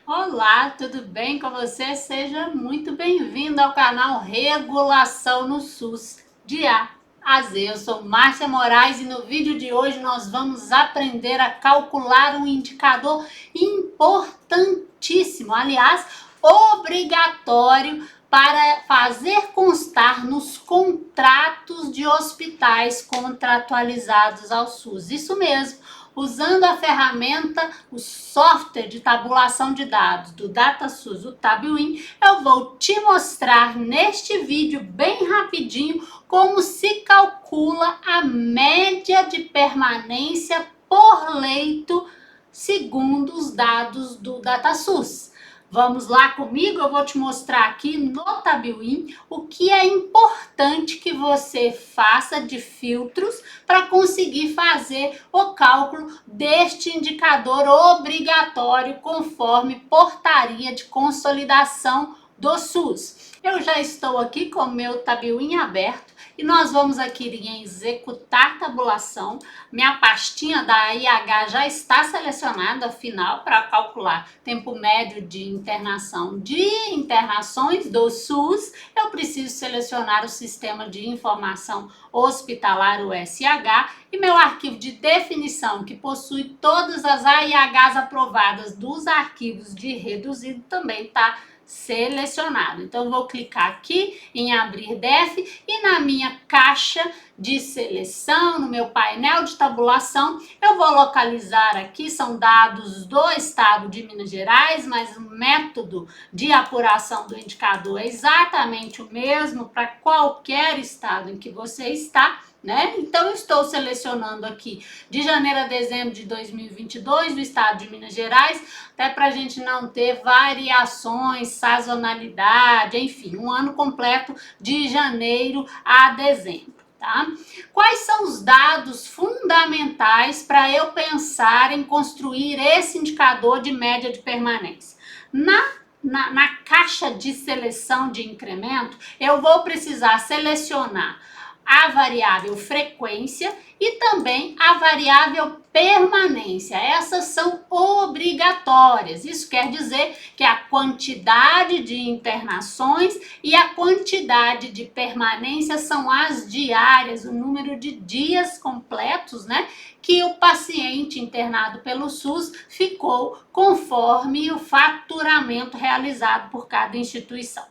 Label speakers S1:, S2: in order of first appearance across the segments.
S1: Olá, tudo bem com você? Seja muito bem-vindo ao canal Regulação no SUS de A a Z. Eu sou Márcia Moraes e no vídeo de hoje nós vamos aprender a calcular um indicador importantíssimo, aliás, obrigatório para fazer constar nos contratos de hospitais contratualizados ao SUS. Isso mesmo, usando a ferramenta, o software de tabulação de dados do DataSUS, o TabWin, eu vou te mostrar neste vídeo bem rapidinho como se calcula a média de permanência por leito segundo os dados do DataSUS. Vamos lá comigo, eu vou te mostrar aqui no TabWin o que é importante que você faça de filtros para conseguir fazer o cálculo deste indicador obrigatório conforme portaria de consolidação do SUS. Eu já estou aqui com o meu TabWin aberto e nós vamos aqui em executar tabulação. Minha pastinha da IH já está selecionada, afinal, para calcular tempo médio de internação de internações do SUS, eu preciso selecionar o Sistema de Informação Hospitalar, o SH, e meu arquivo de definição, que possui todas as AIHs aprovadas dos arquivos de reduzido, também está selecionado. Então, vou clicar aqui em abrir DEF e na minha caixa de seleção, no meu painel de tabulação, eu vou localizar aqui, são dados do estado de Minas Gerais, mas o método de apuração do indicador é exatamente o mesmo para qualquer estado em que você está, né? Então, eu estou selecionando aqui de janeiro a dezembro de 2022 do estado de Minas Gerais, até para a gente não ter variações, sazonalidade, enfim, um ano completo de janeiro a dezembro. Tá? Quais são os dados fundamentais para eu pensar em construir esse indicador de média de permanência? Na caixa de seleção de incremento, eu vou precisar selecionar a variável frequência e também a variável permanência. Essas são obrigatórias. Isso quer dizer que a quantidade de internações e a quantidade de permanência são as diárias, o número de dias completos, né, que o paciente internado pelo SUS ficou conforme o faturamento realizado por cada instituição.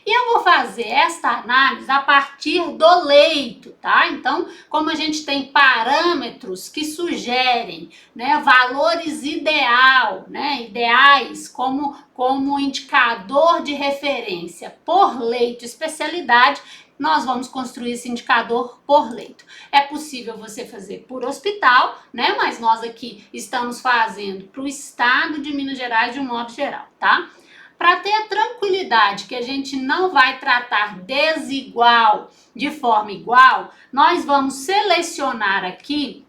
S1: E eu vou fazer esta análise a partir do leito, tá? Então, como a gente tem parâmetros que sugerem, né, valores ideais como indicador de referência por leito especialidade, nós vamos construir esse indicador por leito. É possível você fazer por hospital, né? Mas nós aqui estamos fazendo para o estado de Minas Gerais de um modo geral, tá? Para ter a tranquilidade que a gente não vai tratar desigual de forma igual, nós vamos selecionar aqui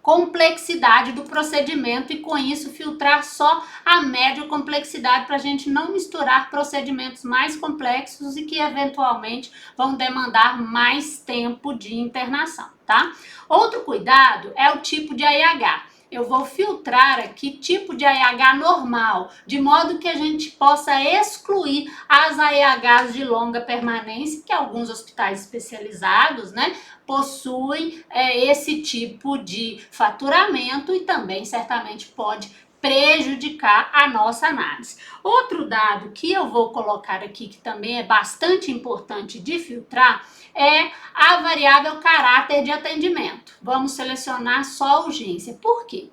S1: complexidade do procedimento e com isso filtrar só a média complexidade para a gente não misturar procedimentos mais complexos e que eventualmente vão demandar mais tempo de internação, tá? Outro cuidado é o tipo de AIH. Eu vou filtrar aqui tipo de AIH normal, de modo que a gente possa excluir as AIHs de longa permanência, que alguns hospitais especializados, né, possuem esse tipo de faturamento e também certamente pode prejudicar a nossa análise. Outro dado que eu vou colocar aqui, que também é bastante importante de filtrar, é a variável caráter de atendimento. Vamos selecionar só a urgência. Por quê?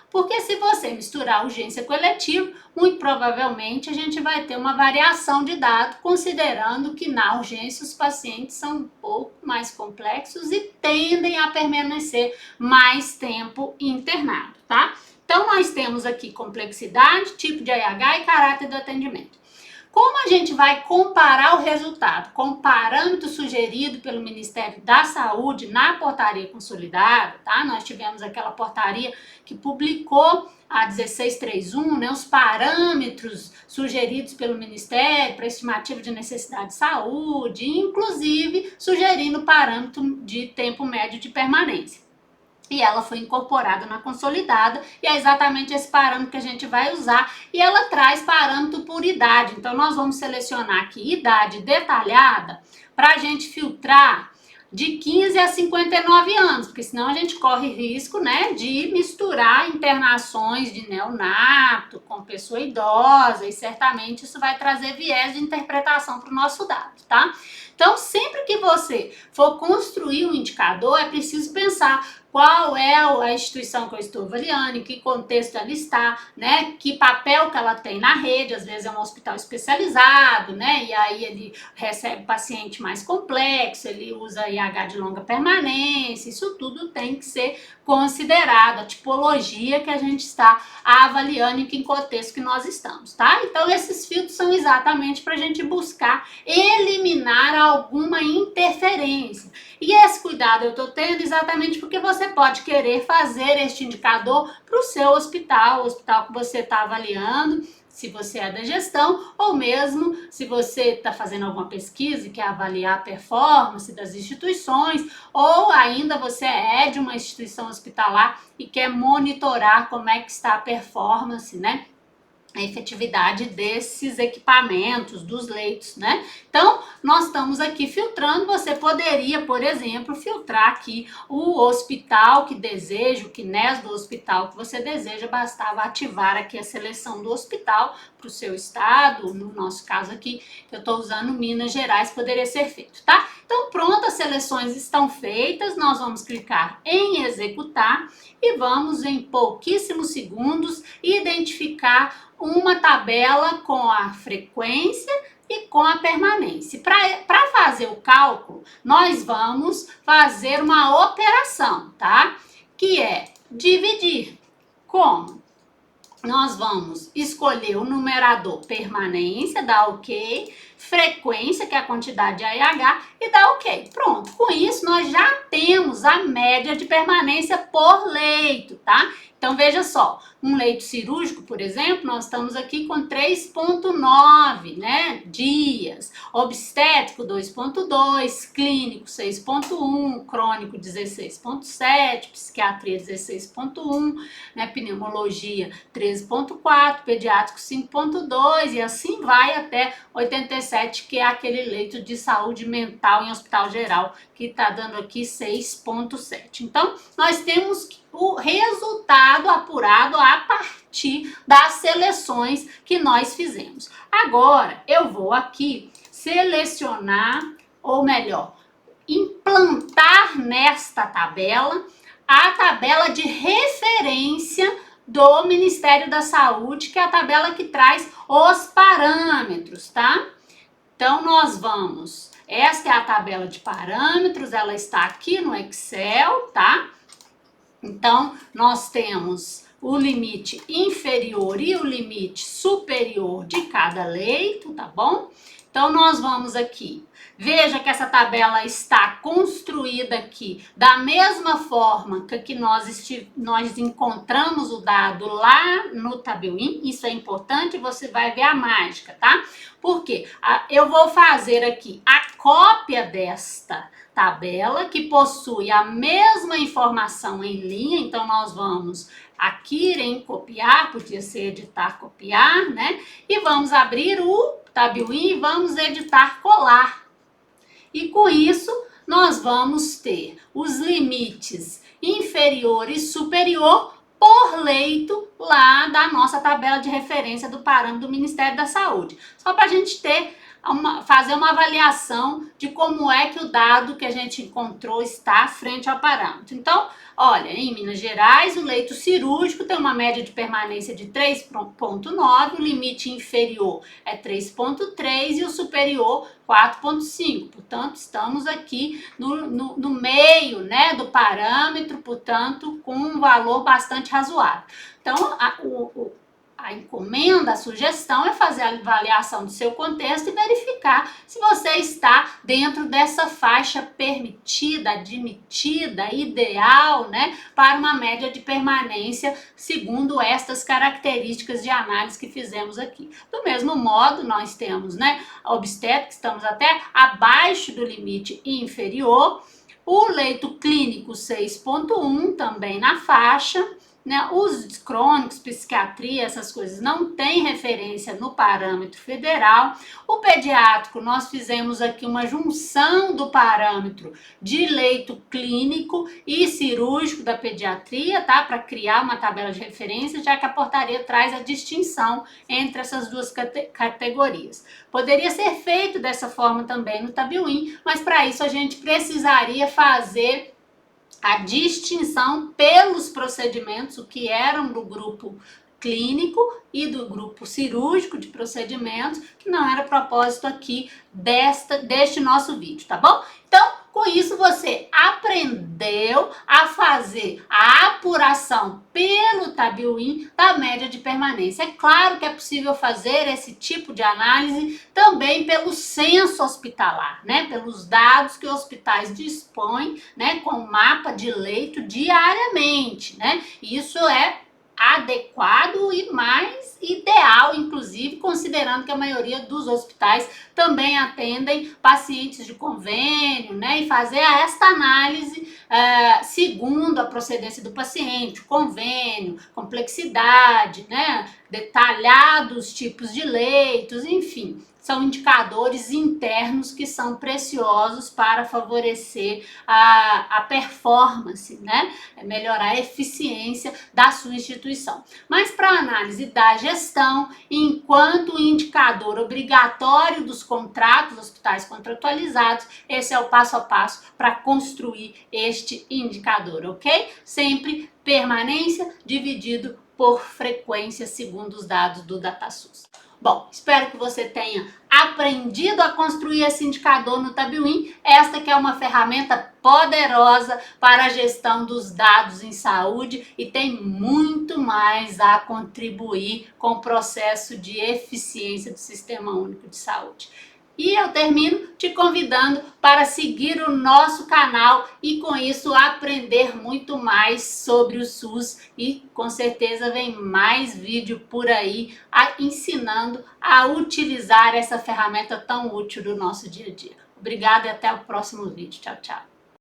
S1: Porque se você misturar urgência com eletivo, muito provavelmente a gente vai ter uma variação de dado, considerando que na urgência os pacientes são um pouco mais complexos e tendem a permanecer mais tempo internado, tá? Então, nós temos aqui complexidade, tipo de AIH e caráter do atendimento. Como a gente vai comparar o resultado com o parâmetro sugerido pelo Ministério da Saúde na portaria consolidada, tá? Nós tivemos aquela portaria que publicou a 1631, né, os parâmetros sugeridos pelo Ministério para estimativa de necessidade de saúde, inclusive sugerindo o parâmetro de tempo médio de permanência. e ela foi incorporada na consolidada, e é exatamente esse parâmetro que a gente vai usar, e ela traz parâmetro por idade. Então, nós vamos selecionar aqui idade detalhada para a gente filtrar de 15 a 59 anos, porque senão a gente corre risco, né, de misturar internações de neonato com pessoa idosa, e certamente isso vai trazer viés de interpretação para o nosso dado, tá? Então, sempre que você for construir um indicador, é preciso pensar qual é a instituição que eu estou avaliando, em que contexto ela está, né? Que papel que ela tem na rede, às vezes é um hospital especializado, né? E aí ele recebe paciente mais complexo, ele usa IH de longa permanência, isso tudo tem que ser considerado, a tipologia que a gente está avaliando, em que contexto que nós estamos, tá? Então, esses filtros são exatamente para a gente buscar eliminar alguma interferência. E esse cuidado eu estou tendo exatamente porque você pode querer fazer este indicador para o seu hospital, o hospital que você está avaliando, se você é da gestão, ou mesmo se você está fazendo alguma pesquisa e quer avaliar a performance das instituições, ou ainda você é de uma instituição hospitalar e quer monitorar como é que está a performance, né? A efetividade desses equipamentos, dos leitos, né? Então, nós estamos aqui filtrando. Você poderia, por exemplo, filtrar aqui o hospital que deseja, o CNES do hospital que você deseja, bastava ativar aqui a seleção do hospital para o seu estado, no nosso caso aqui, eu estou usando Minas Gerais, poderia ser feito, tá? Então, pronto, as seleções estão feitas, nós vamos clicar em executar e vamos, em pouquíssimos segundos, identificar uma tabela com a frequência e com a permanência. Para fazer o cálculo, nós vamos fazer uma operação, tá? Que é dividir. Como? Nós vamos escolher o numerador permanência, dá ok, frequência, que é a quantidade de AIH, e dá ok. Pronto, com isso nós já temos a média de permanência por leito, tá? Então, veja só, um leito cirúrgico, por exemplo, nós estamos aqui com 3,9, né, dias. Obstétrico, 2,2, clínico, 6,1, crônico, 16,7, psiquiatria, 16,1, né, pneumologia, 13,4, pediátrico, 5,2, e assim vai até 87, que é aquele leito de saúde mental em hospital geral, que está dando aqui 6,7. Então, nós temos o resultado apurado a partir das seleções que nós fizemos. Agora, eu vou aqui selecionar, ou melhor, implantar nesta tabela a tabela de referência do Ministério da Saúde, que é a tabela que traz os parâmetros, tá? Então, nós vamos... Esta é a tabela de parâmetros, ela está aqui no Excel, tá? Então, nós temos o limite inferior e o limite superior de cada leito, tá bom? Então, nós vamos aqui. Veja que essa tabela está construída aqui da mesma forma que nós encontramos o dado lá no Tabuin. Isso é importante, você vai ver a mágica, tá? Porque eu vou fazer aqui a cópia desta tabela, que possui a mesma informação em linha. Então, nós vamos aqui em copiar, podia ser editar, copiar, né? E vamos abrir o Tabuin e vamos editar, colar. E com isso, nós vamos ter os limites inferior e superior por leito lá da nossa tabela de referência do parâmetro do Ministério da Saúde. Só para a gente ter fazer uma avaliação de como é que o dado que a gente encontrou está frente ao parâmetro. Então, olha, em Minas Gerais, o leito cirúrgico tem uma média de permanência de 3,9, o limite inferior é 3,3 e o superior 4,5. Portanto, estamos aqui no meio, né, do parâmetro, portanto, com um valor bastante razoável. Então, a encomenda, a sugestão é fazer a avaliação do seu contexto e verificar se você está dentro dessa faixa permitida, admitida, ideal, né, para uma média de permanência segundo estas características de análise que fizemos aqui. Do mesmo modo, nós temos, né, a obstétrica, estamos até abaixo do limite inferior, O leito clínico 6,1 também na faixa, né? Os crônicos, psiquiatria, essas coisas não tem referência no parâmetro federal. O pediátrico, nós fizemos aqui uma junção do parâmetro de leito clínico e cirúrgico da pediatria, tá? Para criar uma tabela de referência, já que a portaria traz a distinção entre essas duas categorias. Poderia ser feito dessa forma também no Tabuin, mas para isso a gente precisaria fazer a distinção pelos procedimentos, o que eram do grupo clínico e do grupo cirúrgico de procedimentos, que não era propósito aqui deste nosso vídeo, tá bom? Então, com isso você aprendeu a fazer a apuração pelo Tabuin da média de permanência. É claro que é possível fazer esse tipo de análise também pelo censo hospitalar, né? Pelos dados que hospitais dispõem, né? Com mapa de leito diariamente, né? Isso é adequado e mais ideal, inclusive, considerando que a maioria dos hospitais também atendem pacientes de convênio, né? E fazer esta análise segundo a procedência do paciente, convênio, complexidade, né? Detalhados tipos de leitos, enfim. São indicadores internos que são preciosos para favorecer a performance, né? Melhorar a eficiência da sua instituição. Mas para análise da gestão, enquanto indicador obrigatório dos contratos, hospitais contratualizados, esse é o passo a passo para construir este indicador, ok? Sempre permanência dividido por frequência, segundo os dados do DataSUS. Bom, espero que você tenha aprendido a construir esse indicador no Tabuin. Esta que é uma ferramenta poderosa para a gestão dos dados em saúde e tem muito mais a contribuir com o processo de eficiência do Sistema Único de Saúde. E eu termino te convidando para seguir o nosso canal e com isso aprender muito mais sobre o SUS e com certeza vem mais vídeo por aí ensinando a utilizar essa ferramenta tão útil do nosso dia a dia. Obrigada e até o próximo vídeo. Tchau, tchau.